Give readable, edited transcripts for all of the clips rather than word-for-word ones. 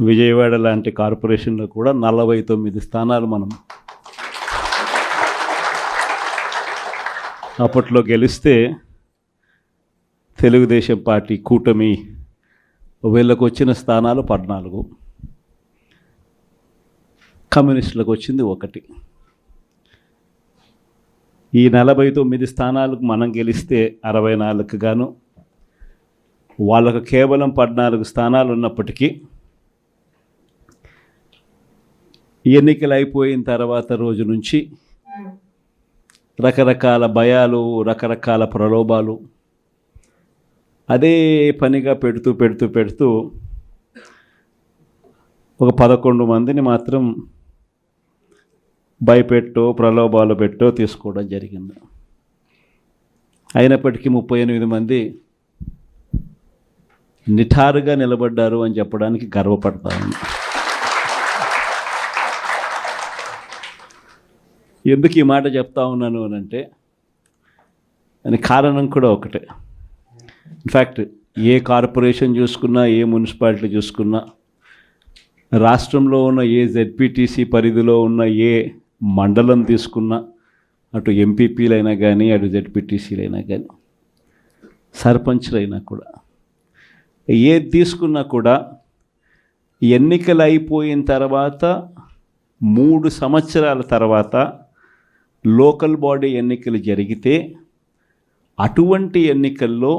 విజయవాడ లాంటి కార్పొరేషన్లో కూడా 49 స్థానాలు మనం అప్పట్లో గెలిస్తే తెలుగుదేశం పార్టీ కూటమి వీళ్ళకు వచ్చిన స్థానాలు 14, కమ్యూనిస్టులకు వచ్చింది 1. ఈ 49 స్థానాలకు మనం గెలిస్తే 64కు గాను వాళ్ళకు కేవలం 14 స్థానాలు ఉన్నప్పటికీ ఎన్నికలు అయిపోయిన తర్వాత రోజు నుంచి రకరకాల భయాలు, రకరకాల ప్రలోభాలు అదే పనిగా పెడుతూ ఒక 11 మందిని మాత్రం భయపెట్టో ప్రలోభాలు పెట్టో తీసుకోవడం జరిగింది. అయినప్పటికీ 38 మంది నిఠారుగా నిలబడ్డారు అని చెప్పడానికి గర్వపడతాను. ఎందుకు ఈ మాట చెప్తా ఉన్నాను అని అంటే దానికి కారణం కూడా ఒకటే. ఇన్ఫ్యాక్ట్ ఏ కార్పొరేషన్ చూసుకున్నా, ఏ మున్సిపాలిటీ చూసుకున్నా, రాష్ట్రంలో ఉన్న ఏ జెడ్పీటీసీ పరిధిలో ఉన్న ఏ మండలం తీసుకున్నా, అటు ఎంపీపీలైనా కానీ, అటు జెడ్పీటీసీలైనా కానీ, సర్పంచ్లైనా కూడా, ఏది తీసుకున్నా కూడా ఎన్నికలు అయిపోయిన తర్వాత 3 సంవత్సరాల తర్వాత లోకల్ బాడీ ఎన్నికలు జరిగితే అటువంటి ఎన్నికల్లో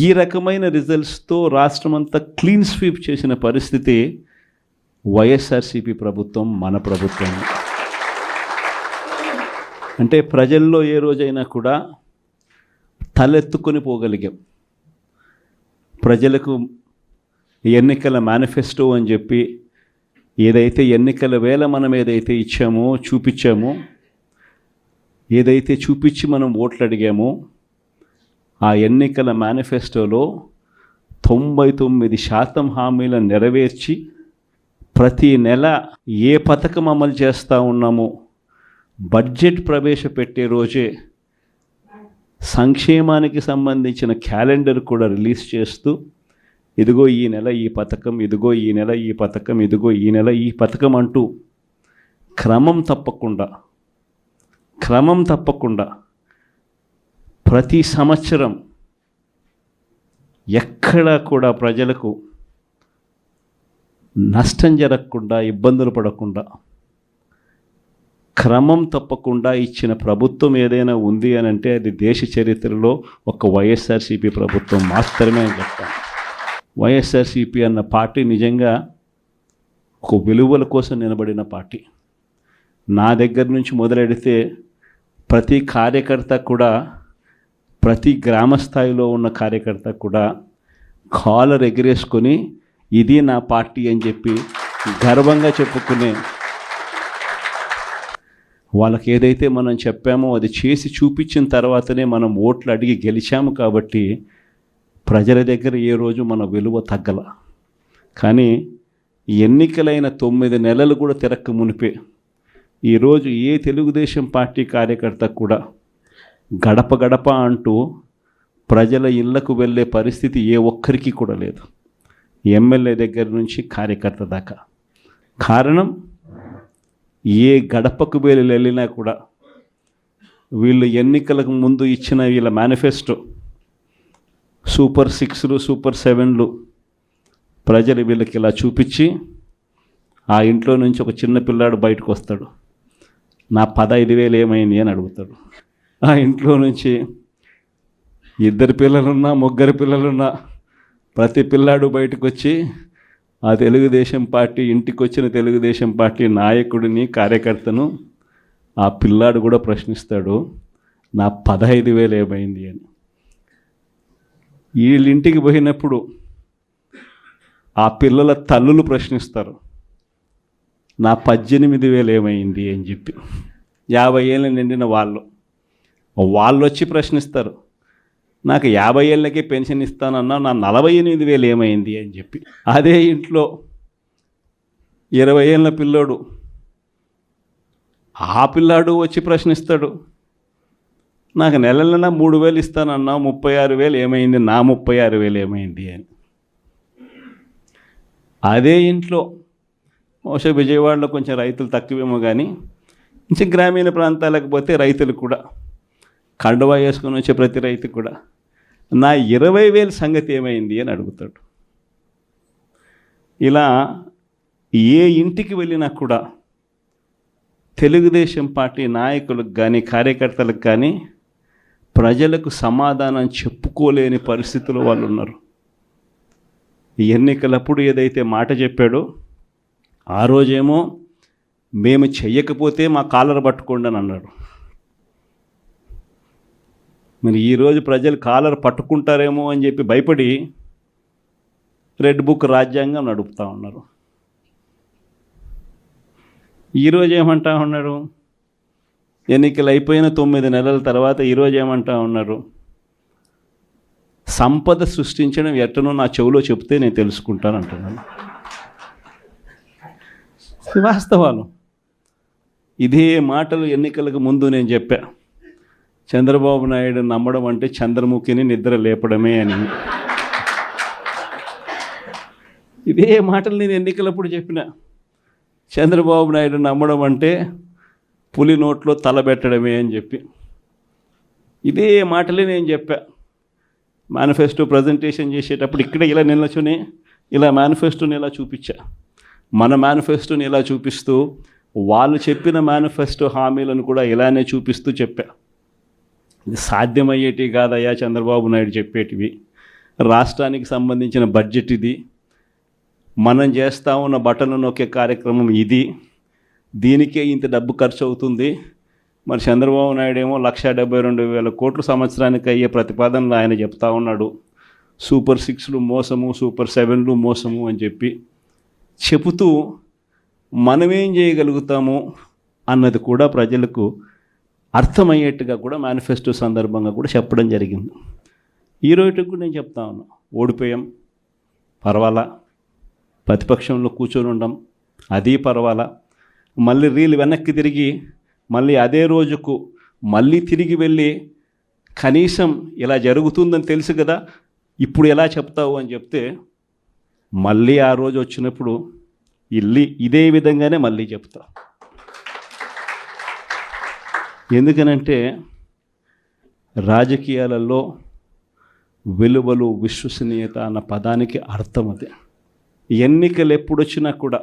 ఈ రకమైన రిజల్ట్స్తో రాష్ట్రమంతా క్లీన్ స్వీప్ చేసిన పరిస్థితి వైఎస్ఆర్సీపీ ప్రభుత్వం, మన ప్రభుత్వం. అంటే ప్రజల్లో ఏ రోజైనా కూడా తలెత్తుకొని పోగలిగాం. ప్రజలకు ఎన్నికల మేనిఫెస్టో అని చెప్పి ఏదైతే ఎన్నికల వేళ మనం ఏదైతే ఇచ్చామో, చూపించామో, ఏదైతే చూపించి మనం ఓట్లు అడిగామో, ఆ ఎన్నికల మేనిఫెస్టోలో 99% హామీలను నెరవేర్చి ప్రతి నెల ఏ పథకం అమలు చేస్తూ ఉన్నామో బడ్జెట్ ప్రవేశపెట్టే రోజే సంక్షేమానికి సంబంధించిన క్యాలెండర్ కూడా రిలీజ్ చేస్తూ, ఇదిగో ఈ నెల ఈ పథకం, ఇదిగో ఈ నెల ఈ పథకం, ఇదిగో ఈ నెల ఈ పథకం అంటూ క్రమం తప్పకుండా ప్రతి సంవత్సరం ఎక్కడా కూడా ప్రజలకు నష్టం జరగకుండా, ఇబ్బందులు పడకుండా, క్రమం తప్పకుండా ఇచ్చిన ప్రభుత్వం ఏదైనా ఉంది అని అంటే అది దేశ చరిత్రలో ఒక వైఎస్ఆర్సీపీ ప్రభుత్వం మాత్రమే అని చెప్తాను. వైఎస్ఆర్సీపీ అన్న పార్టీ నిజంగా ఒక విలువల కోసం నిలబడిన పార్టీ. నా దగ్గర నుంచి మొదలెడితే ప్రతి కార్యకర్త కూడా, ప్రతి గ్రామ స్థాయిలో ఉన్న కార్యకర్త కూడా కాలర్ ఎగిరేసుకొని ఇది నా పార్టీ అని చెప్పి గర్వంగా చెప్పుకునే, వాళ్ళకి ఏదైతే మనం చెప్పామో అది చేసి చూపించిన తర్వాతనే మనం ఓట్లు అడిగి గెలిచాము. కాబట్టి ప్రజల దగ్గర ఏ రోజు మన విలువ తగ్గల. కానీ ఎన్నికలైన 9 నెలలు కూడా తిరక్క మునిపే ఈరోజు ఏ తెలుగుదేశం పార్టీ కార్యకర్త కూడా గడప గడప అంటూ ప్రజల ఇళ్లకు వెళ్ళే పరిస్థితి ఏ ఒక్కరికి కూడా లేదు, ఎమ్మెల్యే దగ్గర నుంచి కార్యకర్త దాకా. కారణం, ఏ గడపకు వెళ్ళినా కూడా వీళ్ళు ఎన్నికలకు ముందు ఇచ్చిన వీళ్ళ మేనిఫెస్టో సూపర్ 6లు, సూపర్ 7లు ప్రజలు వీళ్ళకి ఇలా చూపించి, ఆ ఇంట్లో నుంచి ఒక చిన్న పిల్లాడు బయటకు వస్తాడు, నా 15,000 ఏమైంది అని అడుగుతాడు. ఆ ఇంట్లో నుంచి 2 పిల్లలున్నా, 3 పిల్లలున్నా ప్రతి పిల్లాడు బయటకు వచ్చి ఆ తెలుగుదేశం పార్టీ ఇంటికి వచ్చిన తెలుగుదేశం పార్టీ నాయకుడిని, కార్యకర్తను ఆ పిల్లాడు కూడా ప్రశ్నిస్తాడు, నా 15,000 ఏమైంది అని. వీళ్ళింటికి పోయినప్పుడు ఆ పిల్లల తల్లులు ప్రశ్నిస్తారు, నా 18,000 ఏమైంది అని చెప్పి. 50 ఏళ్ళు నిండిన వాళ్ళు వచ్చి ప్రశ్నిస్తారు, నాకు 50 ఏళ్ళకే పెన్షన్ ఇస్తానన్నా నా 48,000 ఏమైంది అని చెప్పి. అదే ఇంట్లో 20 ఏళ్ళ పిల్లోడు, ఆ పిల్లాడు వచ్చి ప్రశ్నిస్తాడు, నాకు నెలలైనా 3,000 ఇస్తానన్నా 36,000 ఏమైంది, నా 36,000 ఏమైంది అని. అదే ఇంట్లో బహుశా విజయవాడలో కొంచెం రైతులు తక్కువేమో కానీ కొంచెం గ్రామీణ ప్రాంతాలకు పోతే రైతులు కూడా కండువా వేసుకొని వచ్చే ప్రతి రైతు కూడా నా 20,000 సంగతి ఏమైంది అని అడుగుతాడు. ఇలా ఏ ఇంటికి వెళ్ళినా కూడా తెలుగుదేశం పార్టీ నాయకులకు కానీ కార్యకర్తలకు కానీ ప్రజలకు సమాధానం చెప్పుకోలేని పరిస్థితుల్లో వాళ్ళు ఉన్నారు. ఎన్నికలప్పుడు ఏదైతే మాట చెప్పాడో ఆ రోజేమో మేము చెయ్యకపోతే మా కాలర్ పట్టుకోండి అని అన్నాడు. మరి ఈరోజు ప్రజలు కాలర్ పట్టుకుంటారేమో అని చెప్పి భయపడి రెడ్ బుక్ రాజ్యాంగం నడుపుతూ ఉన్నారు. ఈరోజు ఏమంటా ఉన్నారు, ఎన్నికలు అయిపోయిన 9 నెలల తర్వాత ఈరోజు ఏమంటా ఉన్నారు, సంపద సృష్టించడం ఎట్టనో నా చెవిలో చెప్తే నేను తెలుసుకుంటాను అంటున్నాను. వాస్తవాలు. ఇదే మాటలు ఎన్నికలకు ముందు నేను చెప్పా, చంద్రబాబు నాయుడు నమ్మడం అంటే చంద్రముఖిని నిద్ర లేపడమే అని. ఇదే మాటలు నేను ఎన్నికలప్పుడు చెప్పిన, చంద్రబాబు నాయుడు నమ్మడం అంటే పులి నోట్లో తలబెట్టడమే అని చెప్పి. ఇదే మాటలే నేను చెప్పా. మేనిఫెస్టో ప్రజెంటేషన్ చేసేటప్పుడు ఇక్కడ ఇలా నిల్చుని ఇలా మేనిఫెస్టోని ఇలా చూపించా. మన మేనిఫెస్టోని ఇలా చూపిస్తూ వాళ్ళు చెప్పిన మేనిఫెస్టో హామీలను కూడా ఇలానే చూపిస్తూ చెప్పా. ఇది సాధ్యమయ్యేటి కాదయ్యా చంద్రబాబు నాయుడు చెప్పేటివి. రాష్ట్రానికి సంబంధించిన బడ్జెట్ ఇది, మనం చేస్తూ ఉన్న బటన్లు నొక్కే కార్యక్రమం ఇది, దీనికే ఇంత డబ్బు ఖర్చు అవుతుంది. మరి చంద్రబాబు నాయుడు ఏమో 1,72,000 కోట్లు సంవత్సరానికి అయ్యే ప్రతిపాదనలు ఆయన చెప్తా ఉన్నాడు. సూపర్ 6లు మోసము, సూపర్ 7లు మోసము అని చెప్పి చెబుతూ మనమేం చేయగలుగుతాము అన్నది కూడా ప్రజలకు అర్థమయ్యేట్టుగా కూడా మేనిఫెస్టో సందర్భంగా కూడా చెప్పడం జరిగింది. ఈ రోజుకి కూడా నేను చెప్తా ఉన్నా, ఓడిపోయాం పర్వాలా, ప్రతిపక్షంలో కూర్చొని ఉండం అది పర్వాలా, మళ్ళీ రీలు వెనక్కి తిరిగి మళ్ళీ అదే రోజుకు మళ్ళీ తిరిగి వెళ్ళి కనీసం ఇలా జరుగుతుందని తెలుసు కదా ఇప్పుడు ఎలా చెప్తావు అని చెప్తే మళ్ళీ ఆ రోజు వచ్చినప్పుడు ఇదే విధంగానే మళ్ళీ చెప్తా. ఎందుకనంటే రాజకీయాలలో విలువలు, విశ్వసనీయత అన్న పదానికి అర్థం అదే. ఎన్నికలు ఎప్పుడొచ్చినా కూడా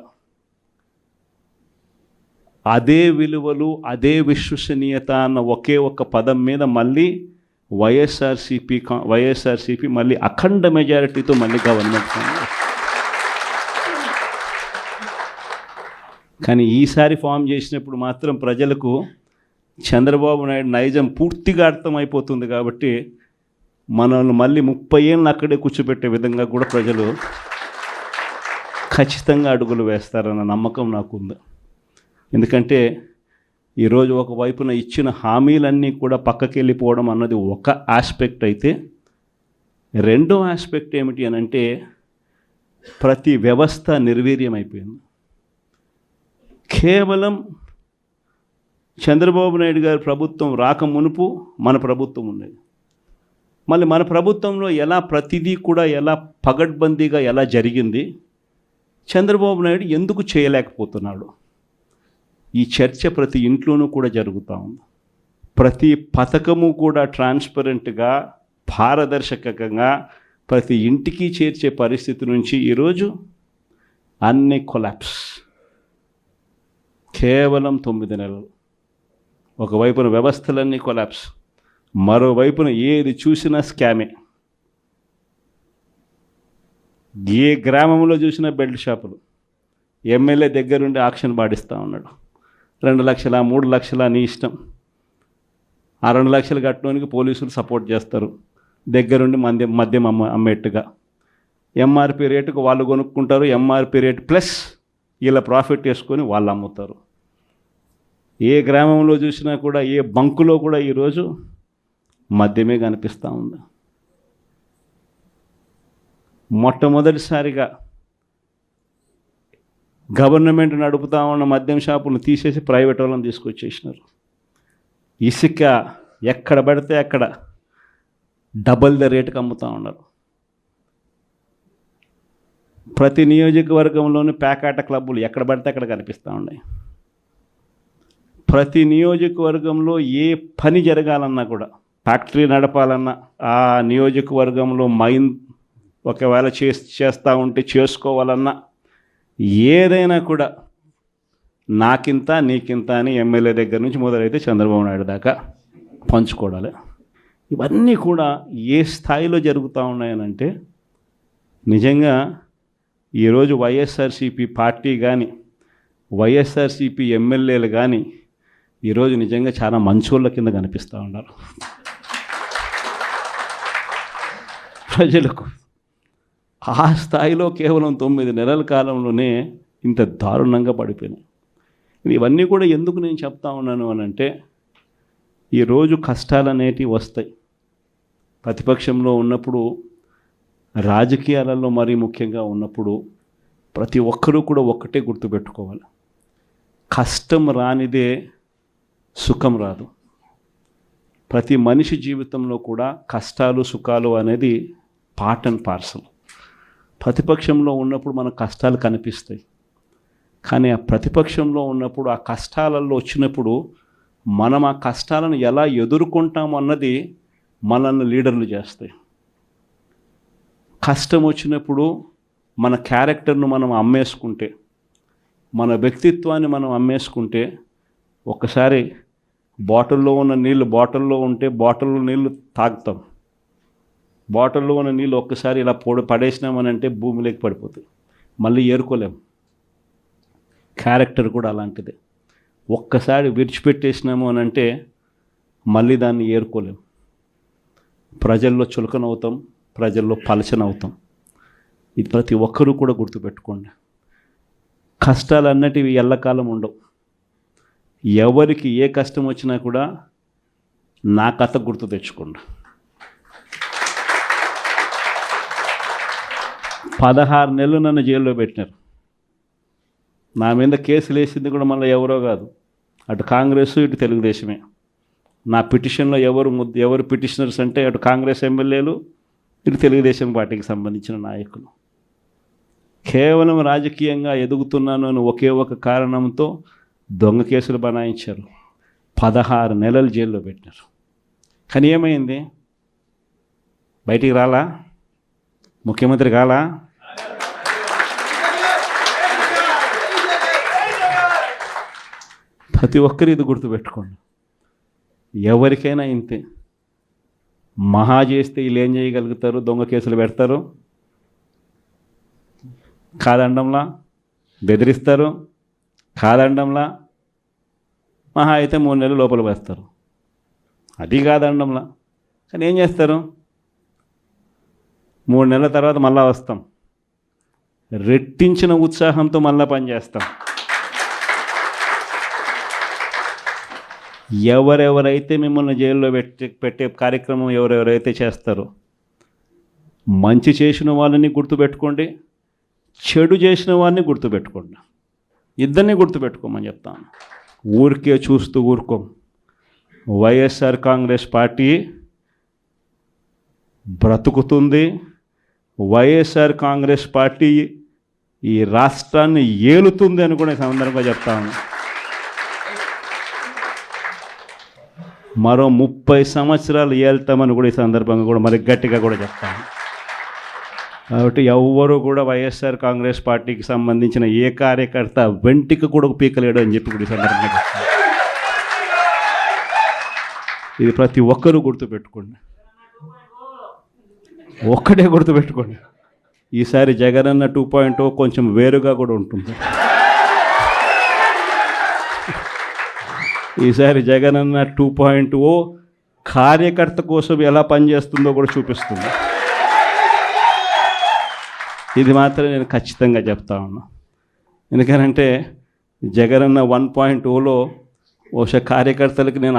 అదే విలువలు, అదే విశ్వసనీయత అన్న ఒకే ఒక్క పదం మీద మళ్ళీ వైఎస్ఆర్సీపీ మళ్ళీ అఖండ మెజారిటీతో మళ్ళీ గవర్నమెంట్. కానీ ఈసారి ఫామ్ చేసినప్పుడు మాత్రం ప్రజలకు చంద్రబాబు నాయుడు నైజం పూర్తిగా అర్థమైపోతుంది. కాబట్టి మనల్ని మళ్ళీ 30 ఏళ్ళు అక్కడే కూర్చోబెట్టే విధంగా కూడా ప్రజలు ఖచ్చితంగా అడుగులు వేస్తారన్న నమ్మకం నాకుంది. ఎందుకంటే ఈరోజు ఒకవైపున ఇచ్చిన హామీలన్నీ కూడా పక్కకి వెళ్ళిపోవడం అన్నది ఒక ఆస్పెక్ట్ అయితే, రెండో ఆస్పెక్ట్ ఏమిటి అని అంటే ప్రతి వ్యవస్థ నిర్వీర్యం అయిపోయింది. కేవలం చంద్రబాబు నాయుడు గారి ప్రభుత్వం రాక మునుపు మన ప్రభుత్వం ఉండేది. మళ్ళీ మన ప్రభుత్వంలో ఎలా ప్రతిదీ కూడా ఎలా పగడ్బందీగా ఎలా జరిగింది, చంద్రబాబు నాయుడు ఎందుకు చేయలేకపోతున్నాడు, ఈ చర్చ ప్రతి ఇంట్లోనూ కూడా జరుగుతూ ఉంది. ప్రతి పథకము కూడా ట్రాన్స్పరెంట్గా, పారదర్శకంగా ప్రతి ఇంటికి చేర్చే పరిస్థితి నుంచి ఈరోజు అన్ని కొలాప్స్. కేవలం 9 నెలలు. ఒకవైపున వ్యవస్థలన్నీ కొలాప్స్, మరోవైపున ఏది చూసినా స్కామే. ఏ గ్రామంలో చూసినా బెల్ట్ షాపులు. ఎమ్మెల్యే దగ్గరుండి ఆక్షన్ పాడిస్తూ ఉన్నాడు. 2 లక్షల 3 లక్షల నీ ఇష్టం. ఆ 2 లక్షలు కట్టడానికి పోలీసులు సపోర్ట్ చేస్తారు, దగ్గరుండి మద్యం అమ్మేట్టుగా. ఎంఆర్పి రేటుకు వాళ్ళు కొనుక్కుంటారు, ఎంఆర్పి రేటు ప్లస్ వీళ్ళ ప్రాఫిట్ వేసుకొని వాళ్ళు అమ్ముతారు. ఏ గ్రామంలో చూసినా కూడా, ఏ బంకులో కూడా ఈరోజు మద్యమే కనిపిస్తూ ఉంది. మొట్టమొదటిసారిగా గవర్నమెంట్ నడుపుతా ఉన్న మద్యం షాపులను తీసేసి ప్రైవేట్ వాళ్ళని తీసుకొచ్చేసినారు. ఇసుక ఎక్కడ పడితే అక్కడ డబల్ ద రేటుకి అమ్ముతూ ఉన్నారు. ప్రతి నియోజకవర్గంలోని పేకాట క్లబ్బులు ఎక్కడ పడితే అక్కడ కనిపిస్తూ ఉన్నాయి. ప్రతి నియోజకవర్గంలో ఏ పని జరగాలన్నా కూడా, ఫ్యాక్టరీ నడపాలన్నా, ఆ నియోజకవర్గంలో మైన్ ఒకవేళ చేస్తూ ఉంటే చేసుకోవాలన్నా, ఏదైనా కూడా నాకింత నీకింత అని ఎమ్మెల్యే దగ్గర నుంచి మొదలైతే చంద్రబాబు నాయుడు దాకా పంచుకోవడాలి. ఇవన్నీ కూడా ఏ స్థాయిలో జరుగుతూ ఉన్నాయనంటే, నిజంగా ఈరోజు వైఎస్ఆర్సీపీ పార్టీ కానీ, వైఎస్ఆర్సీపీ ఎమ్మెల్యేలు కానీ ఈరోజు నిజంగా చాలా మంచోళ్ళ కింద కనిపిస్తూ ఉన్నారు ప్రజలకు. ఆ స్థాయిలో కేవలం 9 నెలల కాలంలోనే ఇంత దారుణంగా పడిపోయినాయి. ఇవన్నీ కూడా ఎందుకు నేను చెప్తా ఉన్నాను అని అంటే, ఈరోజు కష్టాలు అనేటివి వస్తాయి. ప్రతిపక్షంలో ఉన్నప్పుడు, రాజకీయాలలో మరీ ముఖ్యంగా ఉన్నప్పుడు ప్రతి ఒక్కరూ కూడా ఒక్కటే గుర్తుపెట్టుకోవాలి, కష్టం రానిదే సుఖం రాదు. ప్రతి మనిషి జీవితంలో కూడా కష్టాలు సుఖాలు అనేది పార్ట్ అండ్ పార్సల్. ప్రతిపక్షంలో ఉన్నప్పుడు మన కష్టాలు కనిపిస్తాయి, కానీ ఆ ప్రతిపక్షంలో ఉన్నప్పుడు ఆ కష్టాలలో వచ్చినప్పుడు మనం ఆ కష్టాలను ఎలా ఎదుర్కొంటాం అన్నది మనల్ని లీడర్లు చేస్తాయి. కష్టం వచ్చినప్పుడు మన క్యారెక్టర్ను మనం అమ్మేసుకుంటే, మన వ్యక్తిత్వాన్ని మనం అమ్మేసుకుంటే, ఒక్కసారి బాటిల్లో ఉన్న నీళ్ళు బాటిల్లో ఉంటే బాటిల్లో నీళ్ళు తాగుతాం. బాటిల్లో ఉన్న నీళ్ళు ఒక్కసారి ఇలా పడేసినామనంటే భూమిలోకి పడిపోతాయి, మళ్ళీ ఏరుకోలేం. క్యారెక్టర్ కూడా అలాంటిదే. ఒక్కసారి విడిచిపెట్టేసినాము అని అంటే మళ్ళీ దాన్ని ఏరుకోలేం. ప్రజల్లో చులకనవుతాం, ప్రజల్లో పలచనవుతాం. ఇది ప్రతి ఒక్కరూ కూడా గుర్తుపెట్టుకోండి. కష్టాలు అన్నటివి ఎల్లకాలం ఉండవు. ఎవరికి ఏ కష్టం వచ్చినా కూడా నా కథ గుర్తు తెచ్చుకోండి. 16 నెలలు నన్ను జైల్లో పెట్టినారు. నా మీద కేసులు వేసింది కూడా మళ్ళీ ఎవరో కాదు, అటు కాంగ్రెస్ ఇటు తెలుగుదేశమే. నా పిటిషన్లో ఎవరు పిటిషనర్స్ అంటే అటు కాంగ్రెస్ ఎమ్మెల్యేలు, ఇటు తెలుగుదేశం పార్టీకి సంబంధించిన నాయకులు. కేవలం రాజకీయంగా ఎదుగుతున్నాను అని ఒకే ఒక కారణంతో దొంగ కేసులు బనాయించారు. 16 నెలలు జైల్లో పెట్టినారు. కానీ ఏమైంది? బయటికి రాలా? ముఖ్యమంత్రి కాలా? ప్రతి ఒక్కరు ఇది గుర్తుపెట్టుకోండి. ఎవరికైనా ఇంతే. మహా చేస్తే వీళ్ళు ఏం చేయగలుగుతారు? దొంగ కేసులు పెడతారు, కాదండంలా బెదిరిస్తారు, కాదండంలా మహా అయితే 3 నెలలు లోపల వేస్తారు, అది కాదండంలా. కానీ ఏం చేస్తారు? 3 నెలల తర్వాత మళ్ళా వస్తాం, రెట్టించిన ఉత్సాహంతో మళ్ళా పనిచేస్తాం. ఎవరెవరైతే మిమ్మల్ని జైల్లో పెట్టే కార్యక్రమం ఎవరెవరైతే చేస్తారో, మంచి చేసిన వాళ్ళని గుర్తుపెట్టుకోండి, చెడు చేసిన వాడిని గుర్తుపెట్టుకోండి. ఇద్దరిని గుర్తుపెట్టుకోమని చెప్తాను. ఊరికే చూస్తూ ఊరుకోం. వైఎస్ఆర్ కాంగ్రెస్ పార్టీ బ్రతుకుతుంది. వైఎస్ఆర్ కాంగ్రెస్ పార్టీ ఈ రాష్ట్రాన్ని ఏలుతుంది అని కూడా సందర్భంగా చెప్తాను. మరో 30 సంవత్సరాలు ఏళ్తామని కూడా ఈ సందర్భంగా కూడా మరి గట్టిగా కూడా చెప్తాను. కాబట్టి ఎవ్వరూ కూడా వైఎస్ఆర్ కాంగ్రెస్ పార్టీకి సంబంధించిన ఏ కార్యకర్త వెంటికి కూడా పీకలేడు అని చెప్పి కూడా ఈ సందర్భంగా చెప్తాను. ఇది ప్రతి ఒక్కరూ గుర్తుపెట్టుకోండి. ఒక్కటే గుర్తుపెట్టుకోండి, ఈసారి జగనన్న 2.0 కొంచెం వేరుగా కూడా ఉంటుంది. ఈసారి జగనన్న 2.0 కార్యకర్త కోసం ఎలా పనిచేస్తుందో కూడా చూపిస్తుంది. ఇది మాత్రం నేను ఖచ్చితంగా చెప్తా ఉన్నా. ఎందుకనంటే జగనన్న 1.0లో బహుశా కార్యకర్తలకు నేను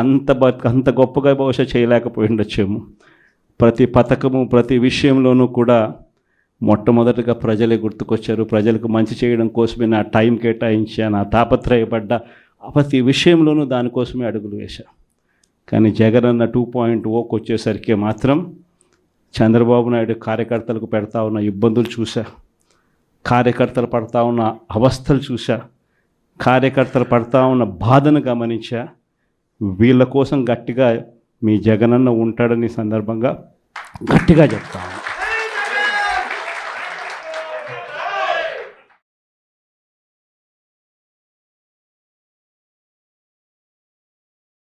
అంత గొప్పగా బహుశా చేయలేకపోయి ఉండొచ్చేమో. ప్రతి పథకము ప్రతి విషయంలోనూ కూడా మొట్టమొదటిగా ప్రజలే గుర్తుకొచ్చారు. ప్రజలకు మంచి చేయడం కోసమే నా టైం కేటాయించా, నా తాపత్రయపడ్డా, ప్రతి విషయంలోనూ దానికోసమే అడుగులు వేశా. కానీ జగనన్న 2.0కి వచ్చేసరికి మాత్రం చంద్రబాబు నాయుడు కార్యకర్తలకు పెడతా ఉన్న ఇబ్బందులు చూసా. కార్యకర్తలు పడతా ఉన్న అవస్థలు చూసా, కార్యకర్తలు పడతా ఉన్న బాధను గమనించా. వీళ్ళ కోసం గట్టిగా మీ జగనన్న ఉంటాడని సందర్భంగా గట్టిగా చెప్తాను.